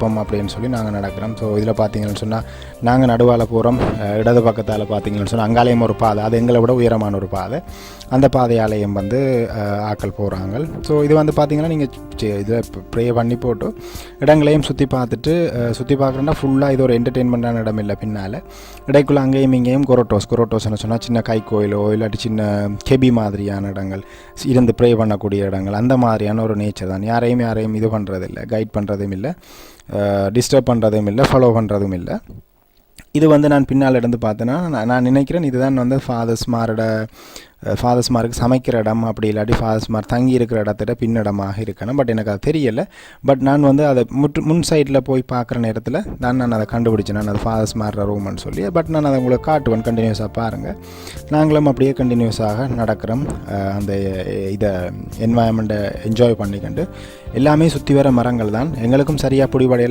அப்படின்னு சொல்லி நாங்கள் நடக்கிறோம். ஸோ இதில் பார்த்தீங்கன்னு சொன்னால் நாங்கள் நடுவால் போகிறோம். இடது பக்கத்தால் பார்த்தீங்கன்னு சொன்னால் அங்காலயம் ஒரு பாதை, அது எங்களை விட உயரமான ஒரு பாதை. அந்த பாதையாலயம் வந்து ஆக்கள் போகிறாங்க. ஸோ இது வந்து பார்த்தீங்கன்னா நீங்கள் இதில் ப்ரே பண்ணி போட்டு இடங்களையும் சுற்றி பார்த்துட்டு சுற்றி பார்க்குறோன்னா ஃபுல்லாக இது ஒரு என்டர்டெயின்மெண்ட்டான இடம் இல்லை. பின்னால் இடைக்குள்ளே அங்கேயும் இங்கேயும் கொரோட்டோஸ்னு சொன்னால் சின்ன கைக்கோயிலோ இல்லாட்டி சின்ன கெபி மாதிரியான இடங்கள், இருந்து ப்ரே பண்ணக்கூடிய இடங்கள், அந்த மாதிரியான ஒரு நேச்சர் தான். யாரையும் இது பண்ணுறதில்லை, கைட் பண்ணுறதும் இல்லை, டிஸ்டர்ப் பண்ணுறதும் இல்லை, ஃபாலோ பண்ணுறதும் இல்லை. இது வந்து நான் பின்னால் இருந்து பார்த்தேன்னா நான் நினைக்கிறேன் இதுதான் வந்து ஃபாதர்ஸ்மாருக்கு சமைக்கிற இடம், அப்படி இல்லாட்டி ஃபாதர்ஸ்மார் தங்கி இருக்கிற இடத்துல பின்னிடமாக இருக்கணும். பட் எனக்கு அது தெரியலை. பட் நான் வந்து அதை முன் சைடில் போய் பார்க்குற நேரத்தில் தான் நான் அதை கண்டுபிடிச்சேன். நான் அது ஃபாதர்ஸ்மார் ரூம்னு சொல்லி. பட் நான் அதை உங்களுக்கு காட்டுவேன், கண்டினியூஸாக பாருங்கள். நாங்களும் அப்படியே கண்டினியூஸாக நடக்கிறோம். அந்த இதை என்வாயன்மெண்ட்டை என்ஜாய் பண்ணிக்கண்டு எல்லாமே சுற்றி வர மரங்கள் தான். எங்களுக்கும் சரியாக பிடிபடையில்